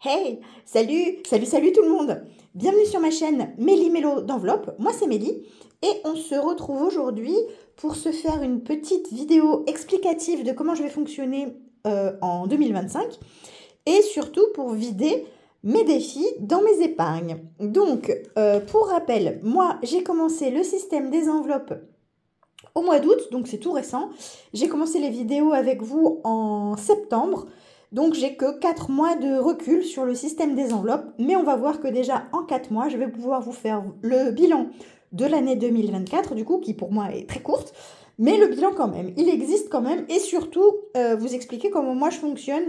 Hey, salut tout le monde. Bienvenue sur ma chaîne Mélie Mélo d'enveloppe. Moi c'est Mélie et on se retrouve aujourd'hui pour se faire une petite vidéo explicative de comment je vais fonctionner en 2025 et surtout pour vider mes défis dans mes épargnes. Donc, pour rappel, moi j'ai commencé le système des enveloppes au mois d'août, donc c'est tout récent. J'ai commencé les vidéos avec vous en septembre. Donc j'ai que 4 mois de recul sur le système des enveloppes, mais on va voir que déjà en 4 mois, je vais pouvoir vous faire le bilan de l'année 2024, du coup, qui pour moi est très courte, mais le bilan quand même, il existe quand même, et surtout vous expliquer comment moi je fonctionne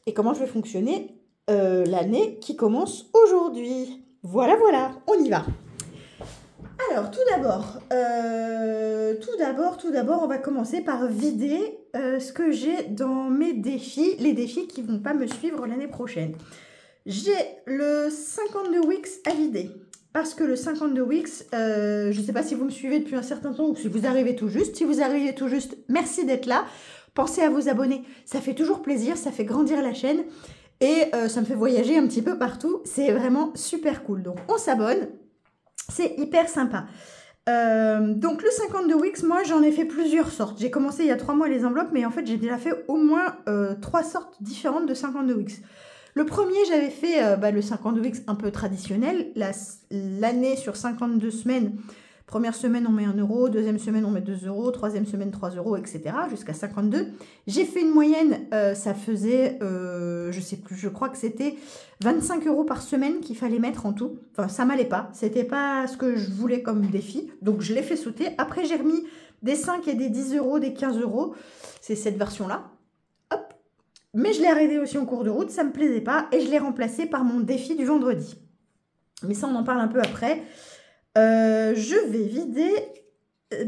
et comment je vais fonctionner l'année qui commence aujourd'hui. Voilà, on y va. Alors, tout d'abord, on va commencer par vider ce que j'ai dans mes défis, les défis qui ne vont pas me suivre l'année prochaine. J'ai le 52 Wix à vider, parce que le 52 Wix, je ne sais pas si vous me suivez depuis un certain temps ou si vous arrivez tout juste. Si vous arrivez tout juste, merci d'être là. Pensez à vous abonner, ça fait toujours plaisir, ça fait grandir la chaîne et ça me fait voyager un petit peu partout. C'est vraiment super cool, donc on s'abonne. C'est hyper sympa. Donc le 52 Wix, moi j'en ai fait plusieurs sortes. J'ai commencé il y a 3 mois les enveloppes, mais en fait j'ai déjà fait au moins 3 sortes différentes de 52 Wix. Le premier, j'avais fait le 52 Wix un peu traditionnel, l'année sur 52 semaines. Première semaine, on met 1 euro, deuxième semaine, on met 2 euros, troisième semaine, 3 euros, etc. jusqu'à 52. J'ai fait une moyenne, ça faisait, je sais plus, je crois que c'était 25 euros par semaine qu'il fallait mettre en tout. Enfin, ça m'allait pas, c'était pas ce que je voulais comme défi, donc je l'ai fait sauter. Après, j'ai remis des 5 et des 10 euros, des 15 euros, c'est cette version-là. Hop. Mais je l'ai arrêté aussi en cours de route, ça me plaisait pas, et je l'ai remplacé par mon défi du vendredi. Mais ça, on en parle un peu après. Je vais vider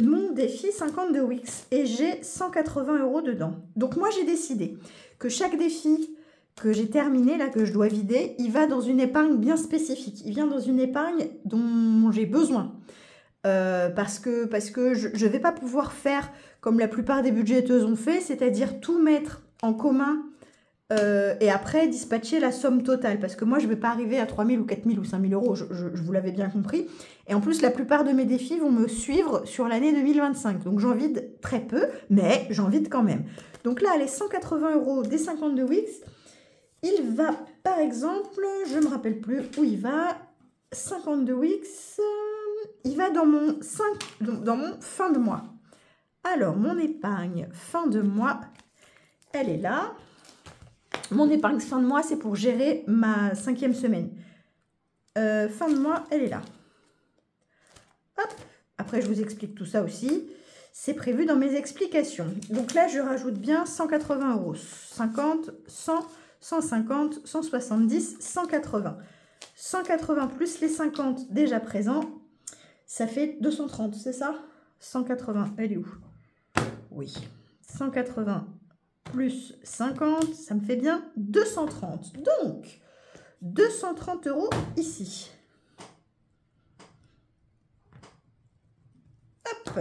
mon défi 52 Wix et j'ai 180 euros dedans. Donc moi j'ai décidé que chaque défi que j'ai terminé, là que je dois vider, il va dans une épargne bien spécifique. Il vient dans une épargne dont j'ai besoin. Parce que je ne vais pas pouvoir faire comme la plupart des budgéteuses ont fait, c'est-à-dire tout mettre en commun et après dispatcher la somme totale, parce que moi je ne vais pas arriver à 3 000 ou 4 000 ou 5 000 euros, je vous l'avais bien compris, et en plus la plupart de mes défis vont me suivre sur l'année 2025, donc j'en vide très peu, mais j'en vide quand même. Donc là, les 180 euros des 52 Wix, il va par exemple, je ne me rappelle plus où il va, 52 Wix, il va dans mon fin de mois. Alors mon épargne fin de mois, elle est là. Mon épargne fin de mois, c'est pour gérer ma 5e semaine. Fin de mois, elle est là. Hop. Après, je vous explique tout ça aussi. C'est prévu dans mes explications. Donc là, je rajoute bien 180 euros. 50, 100, 150, 170, 180. 180 plus les 50 déjà présents, ça fait 230, c'est ça? 180, elle est où? Oui. 180 plus 50, ça me fait bien 230. Donc, 230 euros ici. Hop.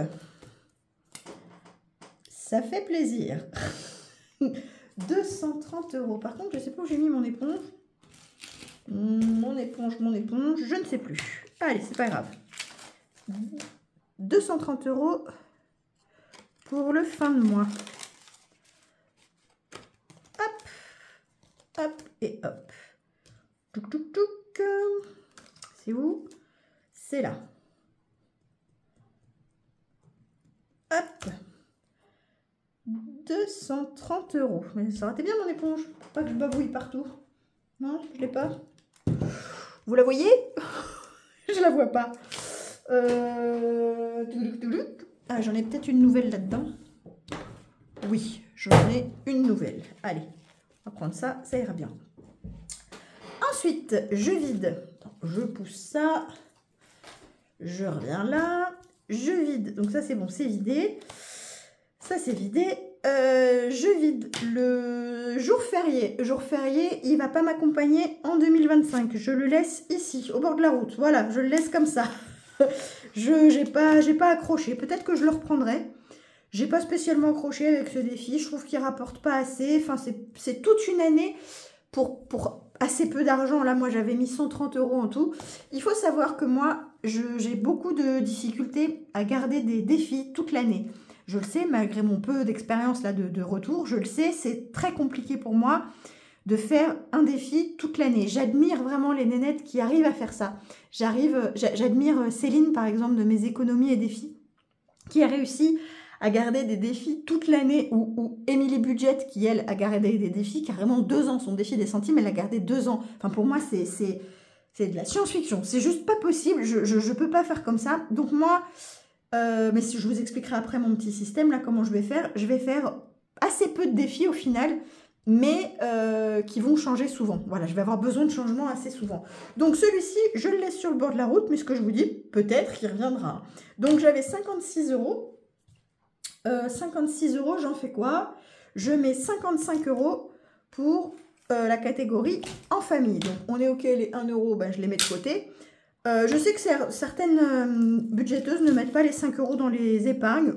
Ça fait plaisir. 230 euros. Par contre, je ne sais pas où j'ai mis mon éponge. Mon éponge, je ne sais plus. Allez, c'est pas grave. 230 euros pour le fin de mois. Hop et hop. Touc, touc, touc. C'est où? C'est là. Hop. 230 euros. Mais ça aurait été bien mon éponge. Pour pas que je babouille partout. Non, je l'ai pas. Vous la voyez? Je la vois pas. Ah, j'en ai peut-être une nouvelle là-dedans. Oui, j'en ai une nouvelle. Allez. On va prendre ça, ça ira bien. Ensuite, je vide. Je pousse ça. Je reviens là. Je vide. Donc ça, c'est bon, c'est vidé. Ça, c'est vidé. Je vide le jour férié. Jour férié, il ne va pas m'accompagner en 2025. Je le laisse ici, au bord de la route. Voilà, je le laisse comme ça. Je n'ai pas accroché. Peut-être que je le reprendrai. J'ai pas spécialement accroché avec ce défi. Je trouve qu'il rapporte pas assez. Enfin, c'est toute une année pour assez peu d'argent. Là, moi, j'avais mis 130 € en tout. Il faut savoir que moi, j'ai beaucoup de difficultés à garder des défis toute l'année. Je le sais, malgré mon peu d'expérience là de retour, je le sais, c'est très compliqué pour moi de faire un défi toute l'année. J'admire vraiment les nénettes qui arrivent à faire ça. J'admire Céline, par exemple, de mes économies et défis, qui a réussi à garder des défis toute l'année, ou Émilie Budget, qui, elle, a gardé des défis carrément 2 ans. Son défi des centimes, elle a gardé 2 ans. Enfin, pour moi, c'est de la science-fiction. C'est juste pas possible. Je peux pas faire comme ça. Donc moi, mais si je vous expliquerai après mon petit système, là, comment je vais faire assez peu de défis au final, mais qui vont changer souvent. Voilà, je vais avoir besoin de changements assez souvent. Donc celui-ci, je le laisse sur le bord de la route, mais ce que je vous dis, peut-être qu'il reviendra. Donc j'avais 56 €. 56 €, j'en fais quoi? Je mets 55 € pour la catégorie en famille. Donc on est OK, les 1 €, ben, je les mets de côté. Je sais que certaines budgéteuses ne mettent pas les 5 € dans les épargnes.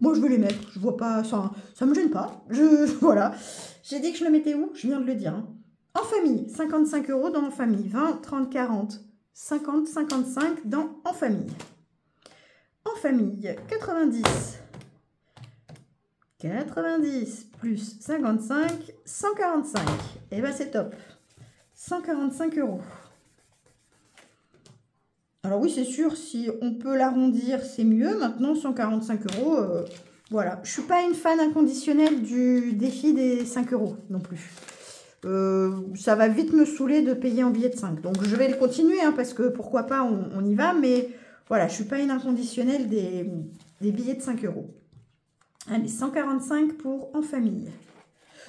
Moi, je veux les mettre. Je vois pas, ça me gêne pas. Voilà. J'ai dit que je le mettais où? Je viens de le dire. Hein. En famille, 55 € dans en famille. 20, 30, 40, 50, 55 dans en famille. En famille, 90. 90 plus 55, 145. Et ben c'est top. 145 €. Alors oui, c'est sûr, si on peut l'arrondir, c'est mieux. Maintenant, 145 €, voilà. Je ne suis pas une fan inconditionnelle du défi des 5 € non plus. Ça va vite me saouler de payer en billets de 5. Donc, je vais le continuer, hein, parce que pourquoi pas, on y va. Mais voilà, je ne suis pas une inconditionnelle des billets de 5 €. Allez, 145 pour en famille.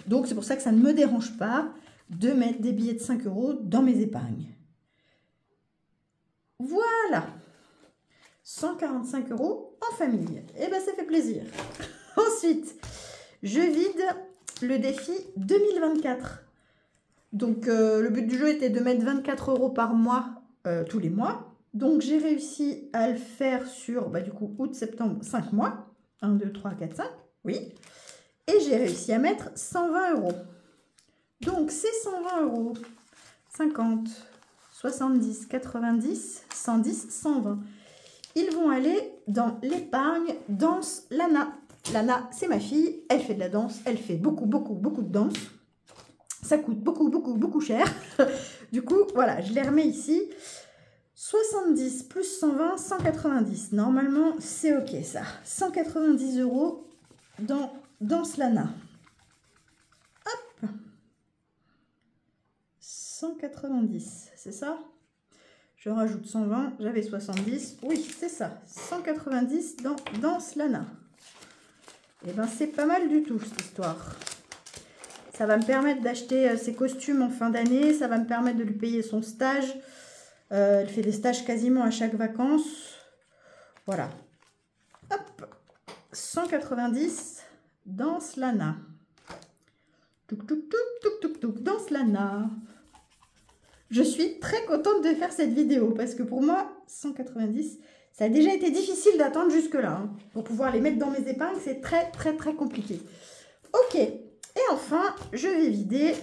Donc, c'est pour ça que ça ne me dérange pas de mettre des billets de 5 € dans mes épargnes. Voilà, 145 € en famille. Et bien, ça fait plaisir. Ensuite, je vide le défi 2024. Donc, le but du jeu était de mettre 24 € par mois, tous les mois. Donc, j'ai réussi à le faire sur, bah, du coup, août, septembre, 5 mois. 1, 2, 3, 4, 5, oui. Et j'ai réussi à mettre 120 €. Donc, ces 120 €, 50, 70, 90, 110, 120. Ils vont aller dans l'épargne danse Lana. Lana, c'est ma fille. Elle fait de la danse. Elle fait beaucoup de danse. Ça coûte beaucoup cher. Du coup, voilà, je les remets ici. 70 plus 120, 190. Normalement, c'est OK, ça. 190 € dans danse Lana. Hop. 190, c'est ça? Je rajoute 120, j'avais 70. Oui, c'est ça. 190 dans danse Lana. Et ben, c'est pas mal du tout, cette histoire. Ça va me permettre d'acheter ses costumes en fin d'année. Ça va me permettre de lui payer son stage. Elle fait des stages quasiment à chaque vacances. Voilà. Hop. 190 danse Lana. Touk, touk, touk, touk, touk, touk, danse Lana. Je suis très contente de faire cette vidéo parce que pour moi, 190, ça a déjà été difficile d'attendre jusque-là. Hein. Pour pouvoir les mettre dans mes épargnes, c'est très compliqué. Ok. Et enfin, je vais vider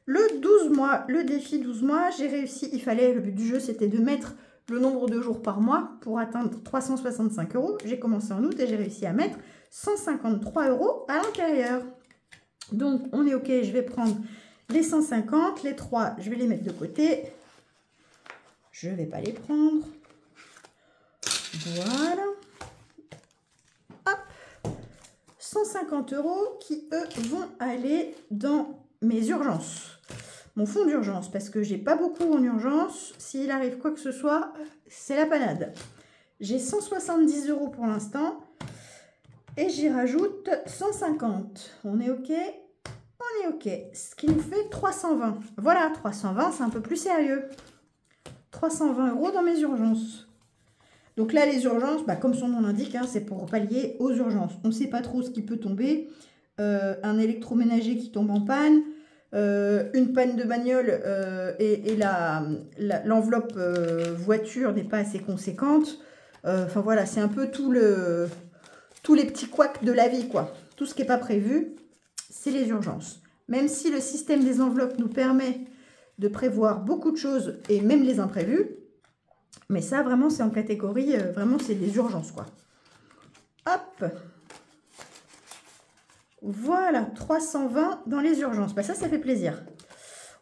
le 12 mois. Le défi 12 mois, j'ai réussi. Le but du jeu, c'était de mettre le nombre de jours par mois pour atteindre 365 €. J'ai commencé en août et j'ai réussi à mettre 153 € à l'intérieur. Donc, on est OK. Je vais prendre les 150, les 3, je vais les mettre de côté. Je ne vais pas les prendre. Voilà. Hop. 150 € qui, eux, vont aller dans mes urgences. Mon fonds d'urgence, parce que j'ai pas beaucoup en urgence. S'il arrive quoi que ce soit, c'est la panade. J'ai 170 € pour l'instant. Et j'y rajoute 150. On est OK? On est OK. Ce qui nous fait 320. Voilà, 320, c'est un peu plus sérieux. 320 € dans mes urgences. Donc là, les urgences, bah, comme son nom l'indique, hein, c'est pour pallier aux urgences. On ne sait pas trop ce qui peut tomber. Un électroménager qui tombe en panne. Une panne de bagnole et l'enveloppe voiture n'est pas assez conséquente. Enfin voilà, c'est un peu tous les petits couacs de la vie, quoi. Tout ce qui n'est pas prévu, c'est les urgences. Même si le système des enveloppes nous permet de prévoir beaucoup de choses et même les imprévus. Mais ça, vraiment, c'est en catégorie, vraiment, c'est des urgences, quoi. Hop. Voilà, 320 dans les urgences. Bah, ça fait plaisir.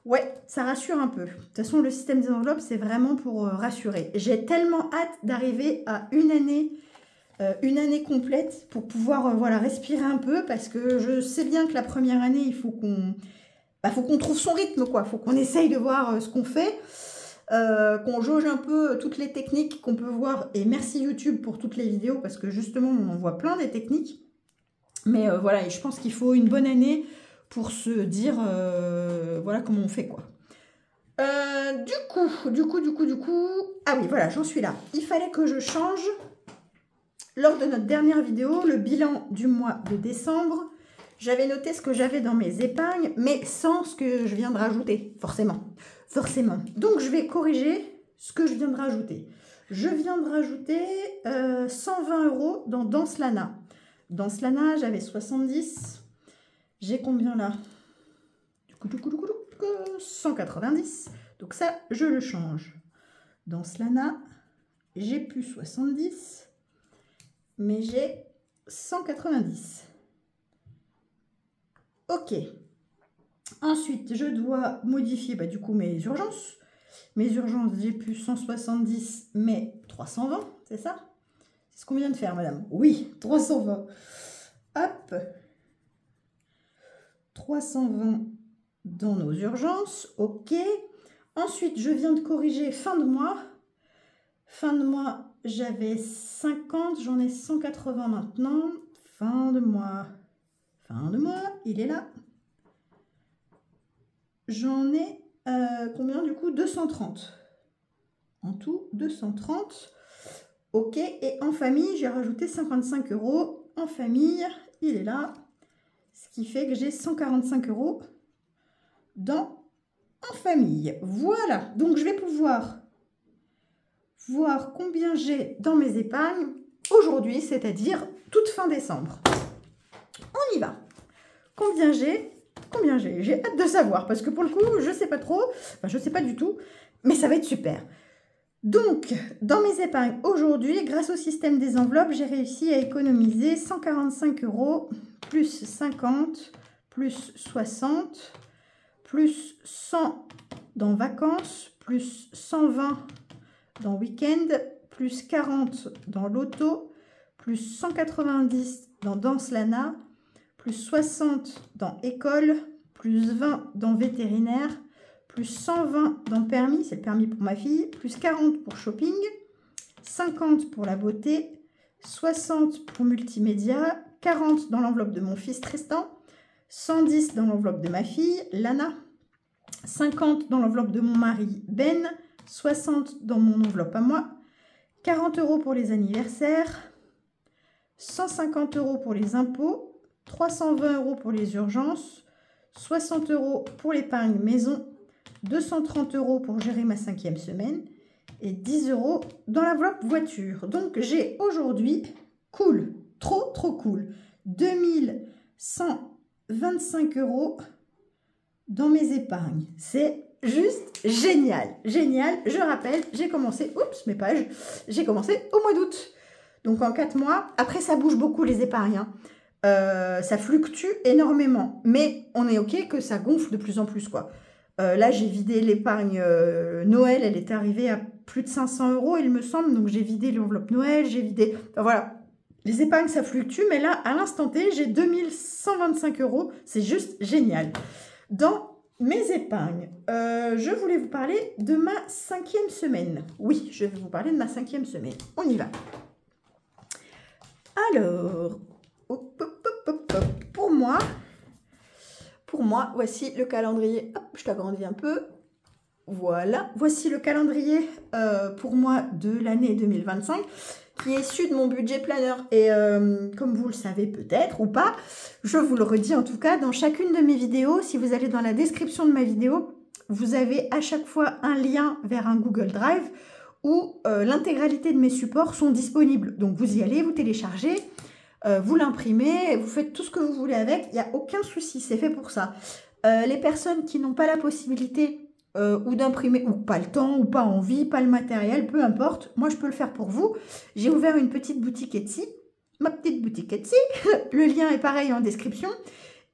Ouais, ça rassure un peu. De toute façon, le système des enveloppes, c'est vraiment pour rassurer. J'ai tellement hâte d'arriver à une année complète pour pouvoir voilà, respirer un peu, parce que je sais bien que la première année, il faut qu'on trouve son rythme, quoi. Il faut qu'on essaye de voir ce qu'on fait, qu'on jauge un peu toutes les techniques qu'on peut voir. Et merci YouTube pour toutes les vidéos, parce que justement, on en voit plein des techniques. Mais voilà, et je pense qu'il faut une bonne année pour se dire voilà comment on fait, quoi. Du coup, ah oui, voilà, j'en suis là. Il fallait que je change, lors de notre dernière vidéo, le bilan du mois de décembre. J'avais noté ce que j'avais dans mes épargnes, mais sans ce que je viens de rajouter, forcément. Donc, je vais corriger ce que je viens de rajouter. Je viens de rajouter 120 € dans Danse Lana. Danse Lana, j'avais 70. J'ai combien là? 190. Donc ça, je le change. Danse Lana, j'ai plus 70, mais j'ai 190. Ok. Ensuite, je dois modifier du coup mes urgences. Mes urgences, j'ai plus 170, mais 320, c'est ça? C'est ce qu'on vient de faire, madame. Oui, 320. Hop. 320 dans nos urgences. Ok. Ensuite, je viens de corriger fin de mois. Fin de mois, j'avais 50. J'en ai 180 maintenant. Fin de mois. Fin de mois, il est là. J'en ai combien du coup? 230. En tout, 230. Ok. Et en famille, j'ai rajouté 55 €. En famille, il est là. Ce qui fait que j'ai 145 € en famille. Voilà. Donc, je vais pouvoir voir combien j'ai dans mes épargnes aujourd'hui, c'est-à-dire toute fin décembre. On y va. Combien j'ai? J'ai hâte de savoir, parce que pour le coup, je ne sais pas trop. Enfin, je ne sais pas du tout, mais ça va être super. Donc, dans mes épargnes aujourd'hui, grâce au système des enveloppes, j'ai réussi à économiser 145 € plus 50, plus 60, plus 100 dans vacances, plus 120 dans week-end, plus 40 dans loto, plus 190 dans Danse Lana, plus 60 dans école, plus 20 dans vétérinaire, plus 120 dans permis, c'est le permis pour ma fille, plus 40 pour shopping, 50 pour la beauté, 60 pour multimédia, 40 dans l'enveloppe de mon fils Tristan, 110 dans l'enveloppe de ma fille Lana, 50 dans l'enveloppe de mon mari Ben, 60 dans mon enveloppe à moi, 40 € pour les anniversaires, 150 € pour les impôts, 320 € pour les urgences, 60 € pour l'épargne maison, 230 € pour gérer ma 5e semaine et 10 € dans l'enveloppe voiture. Donc, j'ai aujourd'hui, cool, trop cool, 2125 € dans mes épargnes. C'est juste génial, génial. Je rappelle, j'ai commencé, oups, mes pages, j'ai commencé au mois d'août. Donc, en 4 mois, après, ça bouge beaucoup les épargnes, hein. Ça fluctue énormément, mais on est ok que ça gonfle de plus en plus, quoi. Là, j'ai vidé l'épargne Noël, elle était arrivée à plus de 500 €, il me semble, donc j'ai vidé l'enveloppe Noël, j'ai vidé... Enfin, voilà, les épargnes, ça fluctue, mais là, à l'instant T, j'ai 2125 €, c'est juste génial. Dans mes épargnes, je voulais vous parler de ma 5e semaine. Oui, je vais vous parler de ma 5e semaine. On y va. Alors... Pour moi, voici le calendrier. Hop, je t'agrandis un peu. Voilà, voici le calendrier pour moi de l'année 2025 qui est issu de mon budget planner. Et comme vous le savez peut-être ou pas, je vous le redis en tout cas, dans chacune de mes vidéos, si vous allez dans la description de ma vidéo, vous avez à chaque fois un lien vers un Google Drive où l'intégralité de mes supports sont disponibles. Donc vous y allez, vous téléchargez. Vous l'imprimez, vous faites tout ce que vous voulez avec, il n'y a aucun souci, c'est fait pour ça. Les personnes qui n'ont pas la possibilité ou d'imprimer, ou pas le temps, ou pas envie, pas le matériel, peu importe, moi je peux le faire pour vous. J'ai ouvert une petite boutique Etsy, ma petite boutique Etsy, le lien est pareil en description.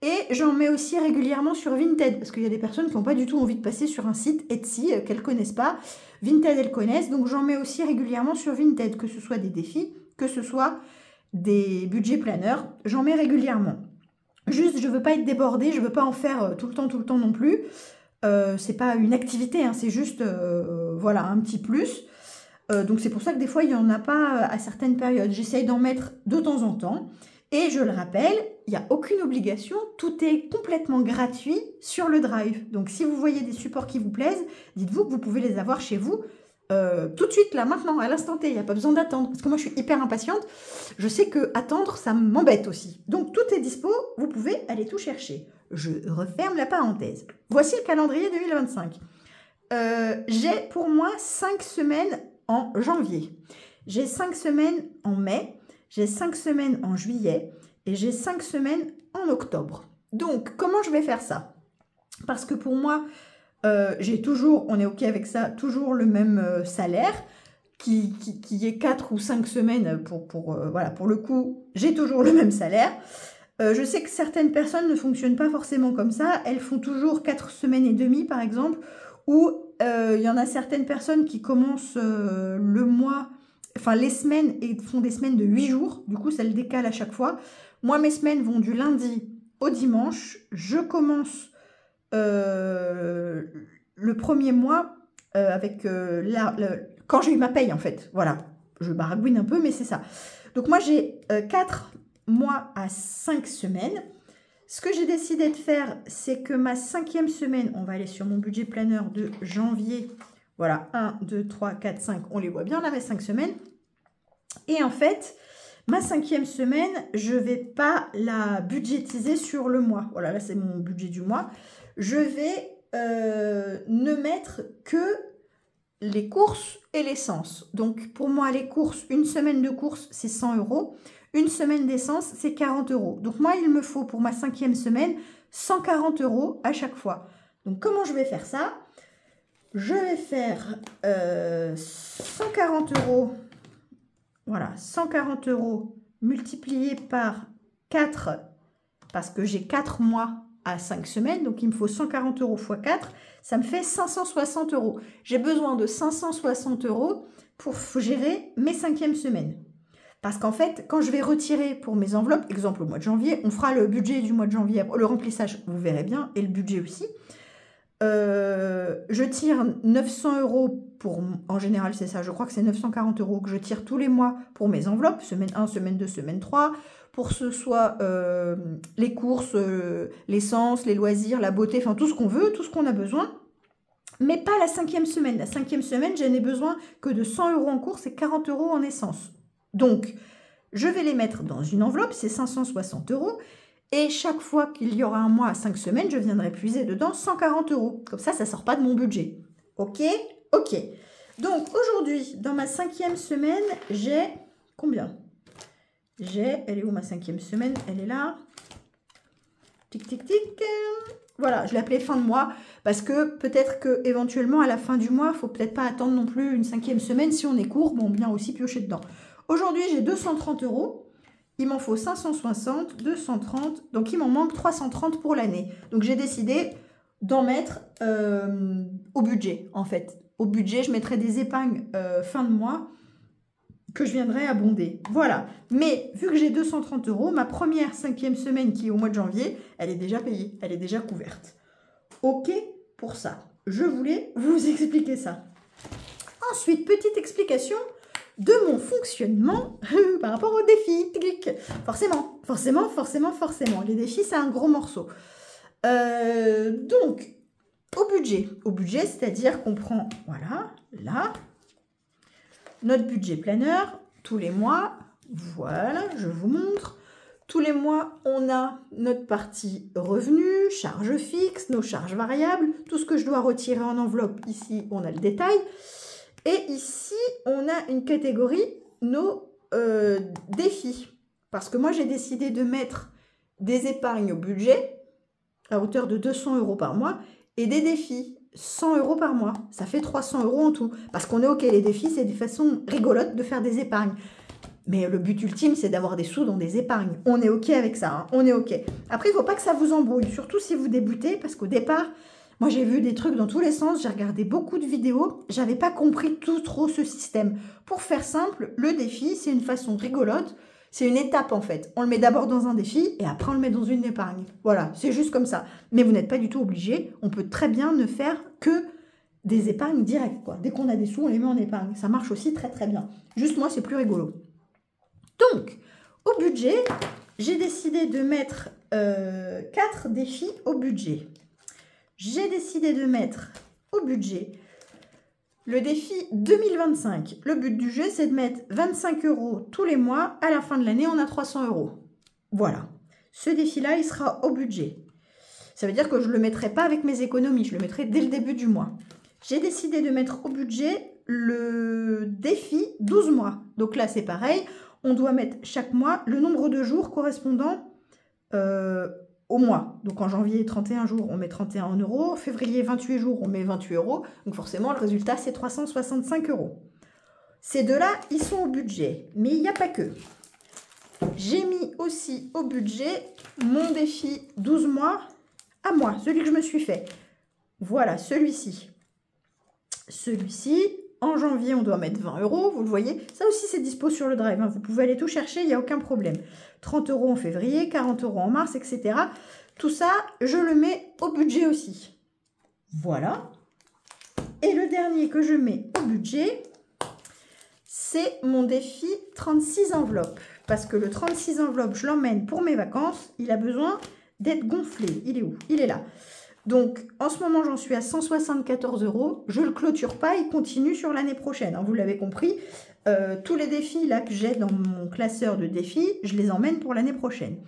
Et j'en mets aussi régulièrement sur Vinted, parce qu'il y a des personnes qui n'ont pas du tout envie de passer sur un site Etsy qu'elles ne connaissent pas. Vinted, elles connaissent, donc j'en mets aussi régulièrement sur Vinted, que ce soit des défis, que ce soit des budgets planeurs, j'en mets régulièrement. Juste, je ne veux pas être débordée, je ne veux pas en faire tout le temps non plus. C'est pas une activité, hein, c'est juste, voilà, un petit plus. Donc c'est pour ça que des fois, il n'y en a pas à certaines périodes. J'essaye d'en mettre de temps en temps. Et je le rappelle, il n'y a aucune obligation, tout est complètement gratuit sur le Drive. Donc si vous voyez des supports qui vous plaisent, dites-vous que vous pouvez les avoir chez vous tout de suite, là, maintenant, à l'instant T. Il n'y a pas besoin d'attendre, parce que moi je suis hyper impatiente. Je sais que attendre, ça m'embête aussi. Donc tout est dispo, vous pouvez aller tout chercher. Je referme la parenthèse. Voici le calendrier 2025. J'ai pour moi 5 semaines en janvier. J'ai 5 semaines en mai. J'ai 5 semaines en juillet et j'ai 5 semaines en octobre. Donc, comment je vais faire ça? Parce que pour moi, j'ai toujours, on est OK avec ça, toujours le même salaire qui est 4 ou 5 semaines voilà, pour le coup, j'ai toujours le même salaire. Je sais que certaines personnes ne fonctionnent pas forcément comme ça. Elles font toujours 4 semaines et demie, par exemple, ou il y en a certaines personnes qui commencent le mois... Enfin, les semaines font des semaines de 8 jours. Du coup, ça le décale à chaque fois. Moi, mes semaines vont du lundi au dimanche. Je commence le premier mois avec quand j'ai eu ma paye, en fait. Voilà. Je baragouine un peu, mais c'est ça. Donc, moi, j'ai 4 mois à 5 semaines. Ce que j'ai décidé de faire, c'est que ma 5e semaine, on va aller sur mon budget planeur de janvier. Voilà, 1, 2, 3, 4, 5, on les voit bien là, mes 5 semaines. Et en fait, ma 5e semaine, je ne vais pas la budgétiser sur le mois. Voilà, là c'est mon budget du mois. Je vais ne mettre que les courses et l'essence. Donc pour moi, les courses, une semaine de courses, c'est 100 €. Une semaine d'essence, c'est 40 €. Donc moi, il me faut pour ma 5e semaine 140 € à chaque fois. Donc comment je vais faire ça? Je vais faire 140 €, voilà, 140 € multiplié par 4, parce que j'ai 4 mois à 5 semaines, donc il me faut 140 € x 4, ça me fait 560 €. J'ai besoin de 560 € pour gérer mes 5e semaines. Parce qu'en fait, quand je vais retirer pour mes enveloppes, exemple au mois de janvier, on fera le budget du mois de janvier, le remplissage, vous verrez bien, et le budget aussi. Je tire 900 € pour, en général c'est ça, je crois que c'est 940 € que je tire tous les mois pour mes enveloppes, semaine 1, semaine 2, semaine 3, pour que ce soit les courses, l'essence, les loisirs, la beauté, enfin tout ce qu'on veut, tout ce qu'on a besoin, mais pas la 5e semaine. La 5e semaine, je n'ai besoin que de 100 € en course et 40 € en essence. Donc, je vais les mettre dans une enveloppe, c'est 560 €. Et chaque fois qu'il y aura un mois à 5 semaines, je viendrai puiser dedans 140 €. Comme ça, ça ne sort pas de mon budget. OK? OK. Donc, aujourd'hui, dans ma 5e semaine, j'ai combien? Elle est où ma 5e semaine? Elle est là. Tic, tic, tic. Voilà, je l'ai appelée fin de mois parce que peut-être qu'éventuellement, à la fin du mois, il ne faut peut-être pas attendre non plus une 5e semaine. Si on est court, bon, bien aussi piocher dedans. Aujourd'hui, j'ai 230 €. Il m'en faut 560, 230, donc il m'en manque 330 pour l'année. Donc j'ai décidé d'en mettre au budget, en fait. Au budget, je mettrai des épargnes fin de mois que je viendrai abonder. Voilà. Mais vu que j'ai 230 €, ma première 5e semaine qui est au mois de janvier, elle est déjà payée, elle est déjà couverte. OK pour ça. Je voulais vous expliquer ça. Ensuite, petite explication de mon fonctionnement par rapport aux défis. Forcément. Les défis, c'est un gros morceau. Donc, au budget, c'est-à-dire qu'on prend, voilà, là, notre budget planeur, tous les mois, voilà, je vous montre. Tous les mois, on a notre partie revenus, charges fixes, nos charges variables, tout ce que je dois retirer en enveloppe. Ici, on a le détail. Et ici, on a une catégorie, nos défis. Parce que moi, j'ai décidé de mettre des épargnes au budget à hauteur de 200 € par mois et des défis, 100 € par mois. Ça fait 300 € en tout. Parce qu'on est OK, les défis, c'est des façons rigolotes de faire des épargnes. Mais le but ultime, c'est d'avoir des sous dans des épargnes. On est OK avec ça, hein, on est OK. Après, il ne faut pas que ça vous embrouille, surtout si vous débutez, parce qu'au départ, moi j'ai vu des trucs dans tous les sens, j'ai regardé beaucoup de vidéos, j'avais pas compris tout trop ce système. Pour faire simple, le défi, c'est une façon rigolote, c'est une étape en fait. On le met d'abord dans un défi et après on le met dans une épargne. Voilà, c'est juste comme ça. Mais vous n'êtes pas du tout obligé, on peut très bien ne faire que des épargnes directes, quoi. Dès qu'on a des sous, on les met en épargne. Ça marche aussi très très bien. Juste moi, c'est plus rigolo. Donc, au budget, j'ai décidé de mettre 4 défis au budget. J'ai décidé de mettre au budget le défi 2025. Le but du jeu, c'est de mettre 25 € tous les mois. À la fin de l'année, on a 300 €. Voilà. Ce défi-là, il sera au budget. Ça veut dire que je ne le mettrai pas avec mes économies. Je le mettrai dès le début du mois. J'ai décidé de mettre au budget le défi 12 mois. Donc là, c'est pareil. On doit mettre chaque mois le nombre de jours correspondant au mois. Donc en janvier, 31 jours, on met 31 €. Février, 28 jours, on met 28 €. Donc forcément, le résultat, c'est 365 €. Ces deux-là, ils sont au budget. Mais il n'y a pas que. J'ai mis aussi au budget mon défi 12 mois à moi, celui que je me suis fait. Voilà, celui-ci. Celui-ci, en janvier, on doit mettre 20 €, vous le voyez. Ça aussi, c'est dispo sur le drive, hein. Vous pouvez aller tout chercher, il n'y a aucun problème. 30 € en février, 40 € en mars, etc. Tout ça, je le mets au budget aussi. Voilà. Et le dernier que je mets au budget, c'est mon défi 36 enveloppes. Parce que le 36 enveloppes, je l'emmène pour mes vacances. Il a besoin d'être gonflé. Il est où? Il est là. Donc, en ce moment, j'en suis à 174 €. Je ne le clôture pas, il continue sur l'année prochaine. Hein, vous l'avez compris, tous les défis là que j'ai dans mon classeur de défis, je les emmène pour l'année prochaine.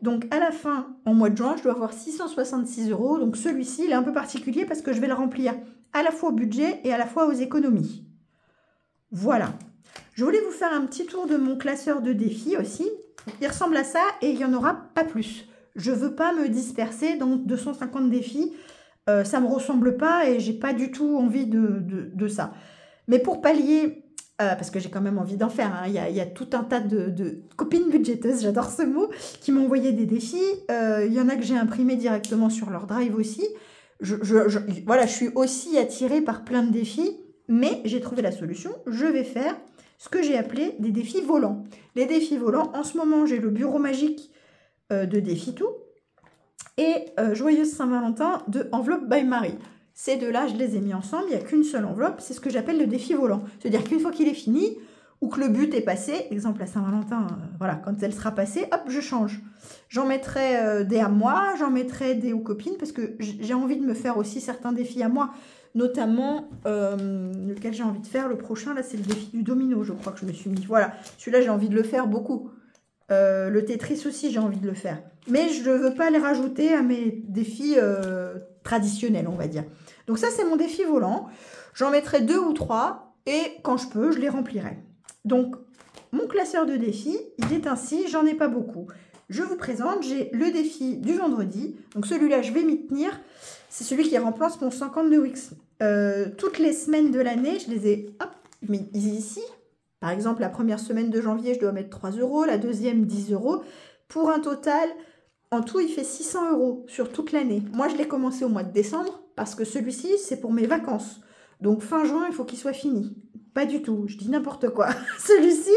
Donc, à la fin, en mois de juin, je dois avoir 666 €. Donc, celui-ci, il est un peu particulier parce que je vais le remplir à la fois au budget et à la fois aux économies. Voilà. Je voulais vous faire un petit tour de mon classeur de défis aussi. Il ressemble à ça et il n'y en aura pas plus. Je ne veux pas me disperser dans 250 défis. Ça ne me ressemble pas et j'ai pas du tout envie de ça. Mais pour pallier, parce que j'ai quand même envie d'en faire, hein, il y a tout un tas de copines budgéteuses, j'adore ce mot, qui m'ont envoyé des défis. Il y en a que j'ai imprimé directement sur leur drive aussi. Voilà, je suis aussi attirée par plein de défis, mais j'ai trouvé la solution. Je vais faire ce que j'ai appelé des défis volants. Les défis volants, en ce moment, j'ai le bureau magique de défi tout et Joyeuse Saint-Valentin de Enveloppe by Marie. Ces deux-là, je les ai mis ensemble, il n'y a qu'une seule enveloppe, c'est ce que j'appelle le défi volant. C'est-à-dire qu'une fois qu'il est fini, ou que le but est passé, exemple à Saint-Valentin, voilà, quand elle sera passée, hop, je change. J'en mettrai des à moi, j'en mettrai des aux copines, parce que j'ai envie de me faire aussi certains défis à moi, notamment lequel j'ai envie de faire, le prochain, là, c'est le défi du domino, je crois que je me suis mis. Voilà, celui-là, j'ai envie de le faire beaucoup. Le Tetris aussi, j'ai envie de le faire. Mais je ne veux pas les rajouter à mes défis traditionnels, on va dire. Donc ça, c'est mon défi volant. J'en mettrai 2 ou 3 et quand je peux, je les remplirai. Donc, mon classeur de défis, il est ainsi. J'en ai pas beaucoup. Je vous présente, j'ai le défi du vendredi. Donc celui-là, je vais m'y tenir. C'est celui qui remplace mon 52 Wix. Toutes les semaines de l'année, je les ai mis ici. Par exemple, la première semaine de janvier, je dois mettre 3 €, la deuxième 10 €. Pour un total, en tout, il fait 600 € sur toute l'année. Moi, je l'ai commencé au mois de décembre parce que celui-ci, c'est pour mes vacances. Donc, fin juin, il faut qu'il soit fini. Pas du tout, je dis n'importe quoi. Celui-ci,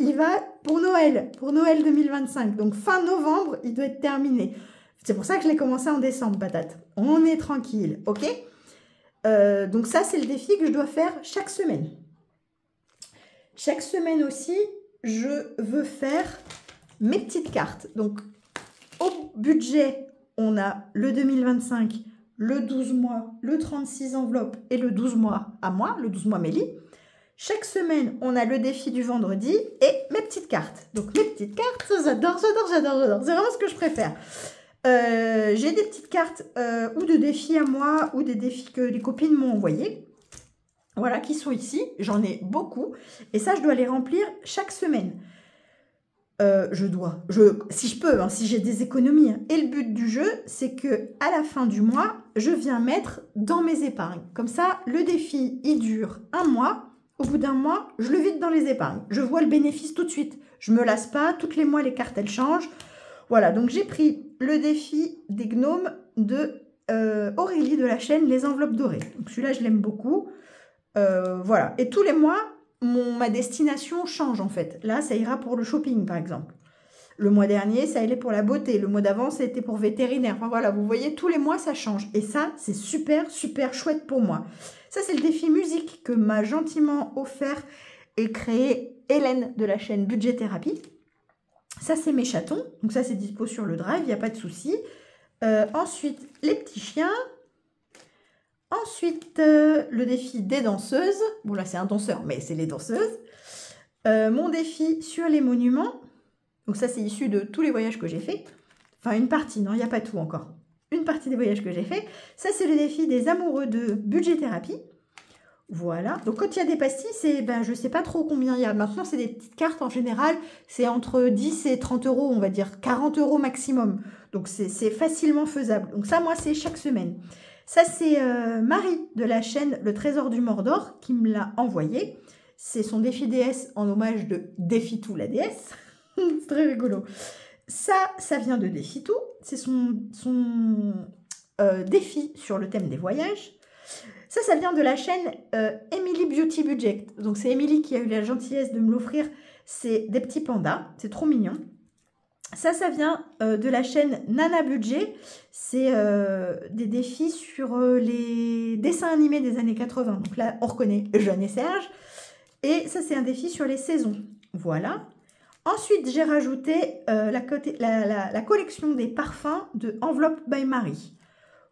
il va pour Noël 2025. Donc, fin novembre, il doit être terminé. C'est pour ça que je l'ai commencé en décembre, patate. On est tranquille, ok? Donc, ça, c'est le défi que je dois faire chaque semaine. Chaque semaine aussi, je veux faire mes petites cartes. Donc, au budget, on a le 2025, le 12 mois, le 36 enveloppes et le 12 mois à moi, le 12 mois Mélie. Chaque semaine, on a le défi du vendredi et mes petites cartes. Donc, mes petites cartes, j'adore. C'est vraiment ce que je préfère. J'ai des petites cartes ou de défis à moi ou des défis que les copines m'ont envoyés. Voilà, qui sont ici. J'en ai beaucoup. Et ça, je dois les remplir chaque semaine. si je peux, hein, si j'ai des économies. Et le but du jeu, c'est que à la fin du mois, je viens mettre dans mes épargnes. Comme ça, le défi, il dure un mois. Au bout d'un mois, je le vide dans les épargnes. Je vois le bénéfice tout de suite. Je me lasse pas. Tous les mois, les cartes, elles changent. Voilà, donc j'ai pris le défi des gnomes de Aurélie de la chaîne Les Enveloppes Dorées. Donc celui-là, je l'aime beaucoup. Voilà, et tous les mois, ma destination change en fait. Là, ça ira pour le shopping, par exemple. Le mois dernier, ça allait pour la beauté. Le mois d'avant, ça a été pour vétérinaire. Enfin voilà, vous voyez, tous les mois, ça change. Et ça, c'est super, super chouette pour moi. Ça, c'est le défi musique que m'a gentiment offert et créé Hélène de la chaîne Budget Thérapie. Ça, c'est mes chatons. Donc ça, c'est dispo sur le drive, il n'y a pas de souci. Ensuite, les petits chiens. Ensuite, le défi des danseuses. Bon, là, c'est un danseur, mais c'est les danseuses. Mon défi sur les monuments. Donc ça, c'est issu de tous les voyages que j'ai faits. Enfin, une partie, non, il n'y a pas tout encore. Une partie des voyages que j'ai faits. Ça, c'est le défi des amoureux de Budget Thérapie. Voilà. Donc, quand il y a des pastilles, c'est, je ne sais pas trop combien il y a. Maintenant, c'est des petites cartes. En général, c'est entre 10 et 30 €, on va dire 40 € maximum. Donc, c'est facilement faisable. Donc, ça, moi, c'est chaque semaine. Ça, c'est Marie de la chaîne Le Trésor du Mordor qui me l'a envoyé. C'est son défi DS en hommage de Défi Tout la déesse. C'est très rigolo. Ça vient de Défi Tout. C'est son défi sur le thème des voyages. Ça vient de la chaîne Emily Beauty Budget. Donc, c'est Emily qui a eu la gentillesse de me l'offrir. C'est des petits pandas. C'est trop mignon. Ça vient de la chaîne Nana Budget. C'est des défis sur les dessins animés des années 80. Donc là, on reconnaît Jeanne et Serge. Et ça, c'est un défi sur les saisons. Voilà. Ensuite, j'ai rajouté la collection des parfums de Enveloppe by Marie.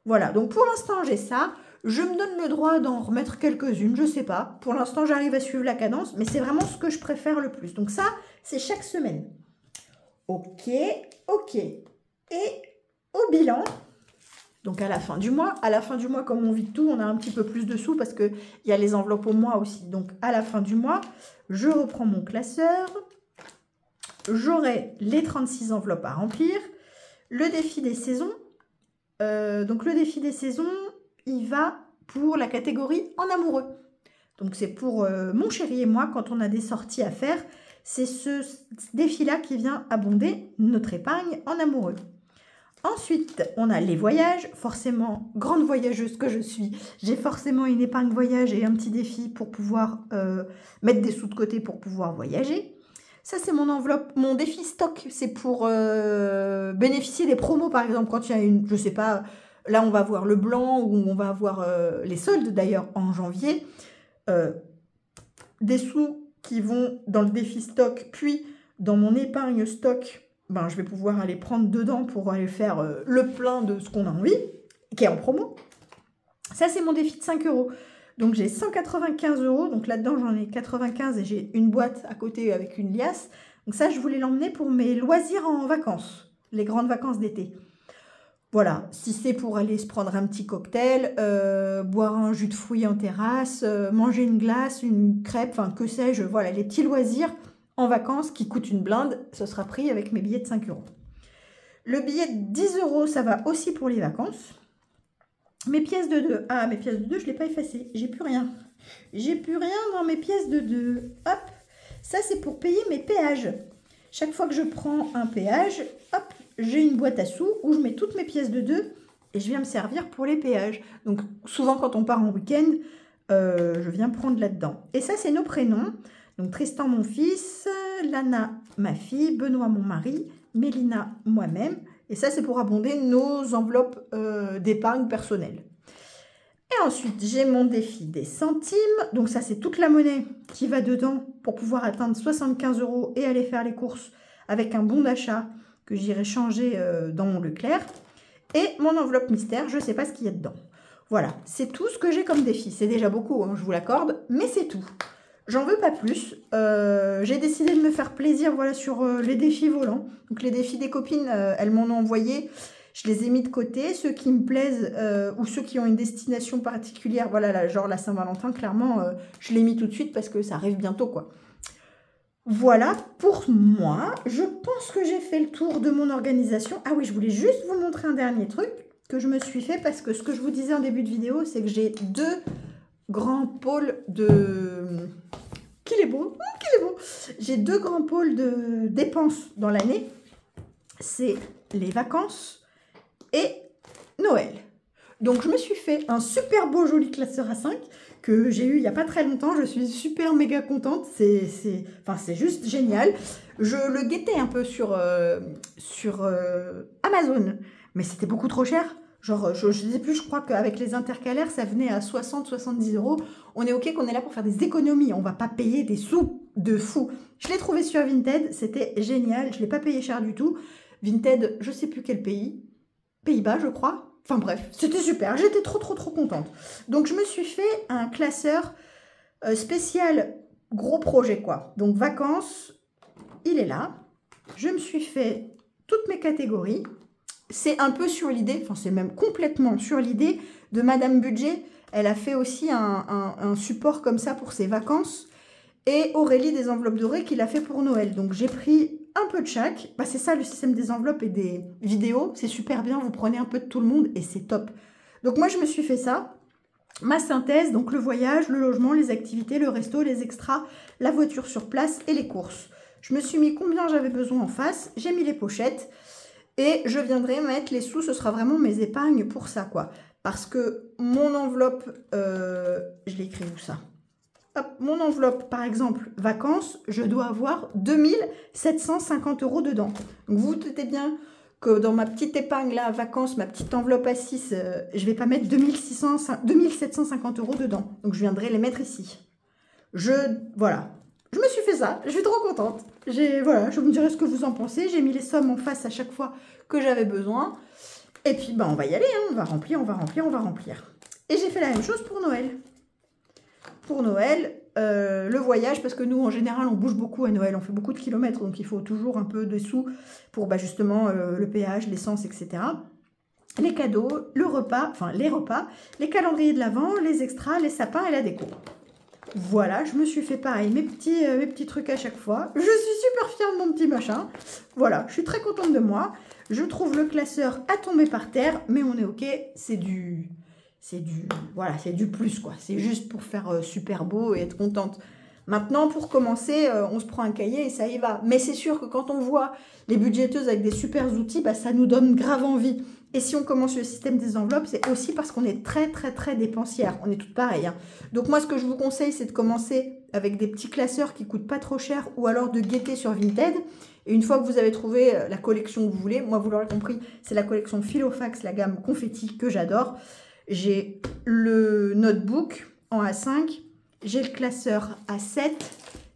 Voilà. Donc, pour l'instant, j'ai ça. Je me donne le droit d'en remettre quelques-unes. Je ne sais pas. Pour l'instant, j'arrive à suivre la cadence. Mais c'est vraiment ce que je préfère le plus. Donc ça, c'est chaque semaine. Ok. Et au bilan, donc à la fin du mois, comme on vide tout, on a un petit peu plus de sous parce qu'il y a les enveloppes au mois aussi. Donc à la fin du mois, je reprends mon classeur, j'aurai les 36 enveloppes à remplir, le défi des saisons. Donc le défi des saisons, il va pour la catégorie en amoureux. Donc c'est pour mon chéri et moi quand on a des sorties à faire. C'est ce défi-là qui vient abonder notre épargne en amoureux. Ensuite, on a les voyages. Forcément, grande voyageuse que je suis, j'ai forcément une épargne voyage et un petit défi pour pouvoir mettre des sous de côté pour pouvoir voyager. Ça, c'est mon enveloppe, mon défi stock. C'est pour bénéficier des promos, par exemple, quand il y a une, je sais pas, là, on va voir le blanc ou on va voir les soldes, d'ailleurs, en janvier. Des sous qui vont dans le défi stock, puis dans mon épargne stock, je vais pouvoir aller prendre dedans pour aller faire le plein de ce qu'on a envie, qui est en promo. Ça, c'est mon défi de 5 €. Donc, j'ai 195 €. Donc, là-dedans, j'en ai 95 et j'ai une boîte à côté avec une liasse. Donc, ça, je voulais l'emmener pour mes loisirs en vacances, les grandes vacances d'été. Voilà, si c'est pour aller se prendre un petit cocktail, boire un jus de fruits en terrasse, manger une glace, une crêpe, enfin que sais-je, voilà, les petits loisirs en vacances qui coûtent une blinde, ce sera pris avec mes billets de 5 €. Le billet de 10 €, ça va aussi pour les vacances. Mes pièces de 2, mes pièces de 2, je ne l'ai pas effacées, j'ai plus rien. J'ai plus rien dans mes pièces de 2. Hop, ça c'est pour payer mes péages. Chaque fois que je prends un péage, hop, j'ai une boîte à sous où je mets toutes mes pièces de 2 et je viens me servir pour les péages. Donc, souvent, quand on part en week-end, je viens prendre là-dedans. Et ça, c'est nos prénoms. Donc, Tristan, mon fils, Lana, ma fille, Benoît, mon mari, Mélina, moi-même. Et ça, c'est pour abonder nos enveloppes d'épargne personnelle. Et ensuite, j'ai mon défi des centimes. Donc, ça, c'est toute la monnaie qui va dedans pour pouvoir atteindre 75 € et aller faire les courses avec un bon d'achat que j'irai changer dans mon Leclerc. Et mon enveloppe mystère, je ne sais pas ce qu'il y a dedans. Voilà, c'est tout ce que j'ai comme défi. C'est déjà beaucoup, hein, je vous l'accorde, mais c'est tout. J'en veux pas plus. J'ai décidé de me faire plaisir voilà, sur les défis volants. Donc les défis des copines, elles m'en ont envoyé. Je les ai mis de côté. Ceux qui me plaisent ou ceux qui ont une destination particulière, voilà, là, genre la Saint-Valentin, clairement, je l'ai mis tout de suite parce que ça arrive bientôt, quoi. Voilà pour moi. Je pense que j'ai fait le tour de mon organisation. Ah oui, je voulais juste vous montrer un dernier truc que je me suis fait parce que ce que je vous disais en début de vidéo, c'est que j'ai deux grands pôles de... Qu'il est beau, qu'il est beau. J'ai deux grands pôles de dépenses dans l'année. C'est les vacances et Noël. Donc, je me suis fait un super beau joli classeur A5 que j'ai eu il n'y a pas très longtemps. Je suis super méga contente. C'est juste génial. Je le guettais un peu sur Amazon, mais c'était beaucoup trop cher. Genre, je ne sais plus, je crois qu'avec les intercalaires, ça venait à 60-70 €. On est OK qu'on est là pour faire des économies. On ne va pas payer des sous de fou. Je l'ai trouvé sur Vinted. C'était génial. Je ne l'ai pas payé cher du tout. Vinted, je ne sais plus quel pays. Pays-Bas, je crois. Enfin bref, c'était super. J'étais trop contente. Donc, je me suis fait un classeur spécial gros projet, quoi. Donc, vacances, il est là. Je me suis fait toutes mes catégories. C'est un peu sur l'idée, enfin c'est même complètement sur l'idée de Madame Budget. Elle a fait aussi un support comme ça pour ses vacances. Et Aurélie des enveloppes dorées qu'il a fait pour Noël. Donc j'ai pris un peu de chaque. Bah, c'est ça le système des enveloppes et des vidéos. C'est super bien, vous prenez un peu de tout le monde et c'est top. Donc moi je me suis fait ça. Ma synthèse, donc le voyage, le logement, les activités, le resto, les extras, la voiture sur place et les courses. Je me suis mis combien j'avais besoin en face. J'ai mis les pochettes. Et je viendrai mettre les sous, ce sera vraiment mes épargnes pour ça, quoi. Parce que mon enveloppe, je l'ai écrit où ça? Hop, mon enveloppe, par exemple, vacances, je dois avoir 2750 € dedans. Donc vous doutez bien que dans ma petite épargne là, vacances, ma petite enveloppe à 6, je ne vais pas mettre 2750 € dedans. Donc je viendrai les mettre ici. Voilà. Je me suis fait ça, je suis trop contente. Voilà, je vous dirai ce que vous en pensez. J'ai mis les sommes en face à chaque fois que j'avais besoin. Et puis, on va y aller, hein. On va remplir. Et j'ai fait la même chose pour Noël. Pour Noël, le voyage, parce que nous, en général, on bouge beaucoup à Noël. On fait beaucoup de kilomètres, donc il faut toujours un peu de sous pour justement le péage, l'essence, etc. Les cadeaux, les repas, les calendriers de l'Avent, les extras, les sapins et la déco. Voilà, je me suis fait pareil, mes petits trucs à chaque fois. Je suis super fière de mon petit machin. Voilà, je suis très contente de moi. Je trouve le classeur à tomber par terre, mais on est OK. C'est du plus, quoi. C'est juste pour faire super beau et être contente. Maintenant, pour commencer, on se prend un cahier et ça y va. Mais c'est sûr que quand on voit les budgéteuses avec des super outils, ça nous donne grave envie. Et si on commence le système des enveloppes, c'est aussi parce qu'on est très dépensière. On est toutes pareilles, hein. Donc moi, ce que je vous conseille, c'est de commencer avec des petits classeurs qui coûtent pas trop cher ou alors de guetter sur Vinted. Et une fois que vous avez trouvé la collection que vous voulez, moi, vous l'aurez compris, c'est la collection Filofax, la gamme Confetti que j'adore. J'ai le notebook en A5, j'ai le classeur A7,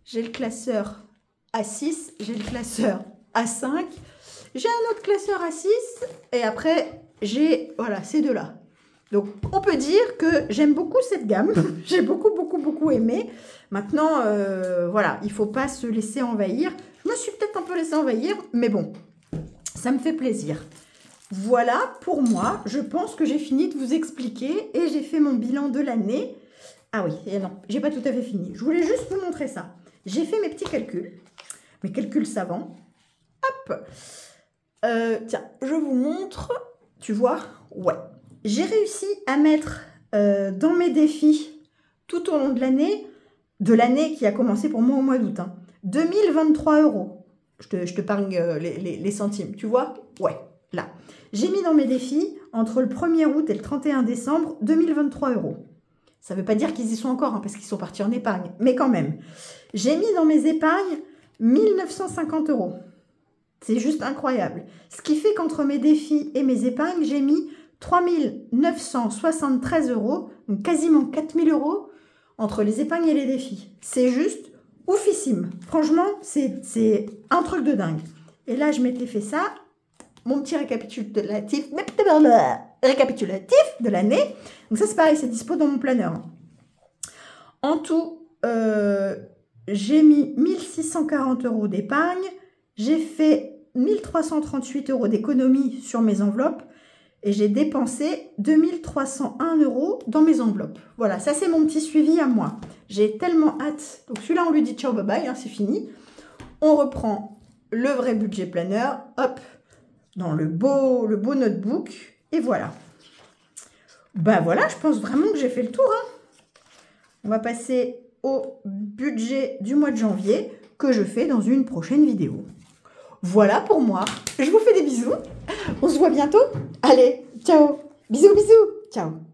j'ai le classeur A6, j'ai le classeur A5. J'ai un autre classeur A6 et après, j'ai ces deux-là. Donc, on peut dire que j'aime beaucoup cette gamme. J'ai beaucoup aimé. Maintenant, il ne faut pas se laisser envahir. Je me suis peut-être un peu laissée envahir, mais bon, ça me fait plaisir. Voilà, pour moi, je pense que j'ai fini de vous expliquer et j'ai fait mon bilan de l'année. Ah oui, et non, j'ai pas tout à fait fini. Je voulais juste vous montrer ça. J'ai fait mes petits calculs, mes calculs savants. Hop! Tiens, je vous montre, tu vois, ouais. J'ai réussi à mettre dans mes défis tout au long de l'année qui a commencé pour moi au mois d'août, 2023 €. Je te parle les centimes, tu vois? Ouais, là. J'ai mis dans mes défis, entre le 1er août et le 31 décembre, 2023 €. Ça ne veut pas dire qu'ils y sont encore, parce qu'ils sont partis en épargne, mais quand même. J'ai mis dans mes épargnes 1950 €. C'est juste incroyable. Ce qui fait qu'entre mes défis et mes épargnes, j'ai mis 3973 €, donc quasiment 4000 € entre les épargnes et les défis. C'est juste oufissime. Franchement, c'est un truc de dingue. Et là, je m'étais fait ça, mon petit récapitulatif de l'année. Donc ça, c'est pareil, c'est dispo dans mon planeur. En tout, j'ai mis 1640 € d'épargne. J'ai fait 1338 € d'économie sur mes enveloppes et j'ai dépensé 2301 € dans mes enveloppes. Voilà, ça c'est mon petit suivi à moi. J'ai tellement hâte. Donc celui-là, on lui dit ciao, bye bye, c'est fini. On reprend le vrai budget planner, hop, dans le beau notebook, et voilà. Ben voilà, je pense vraiment que j'ai fait le tour. Hein. On va passer au budget du mois de janvier que je fais dans une prochaine vidéo. Voilà pour moi. Je vous fais des bisous. On se voit bientôt. Allez, ciao. Bisous, bisous. Ciao.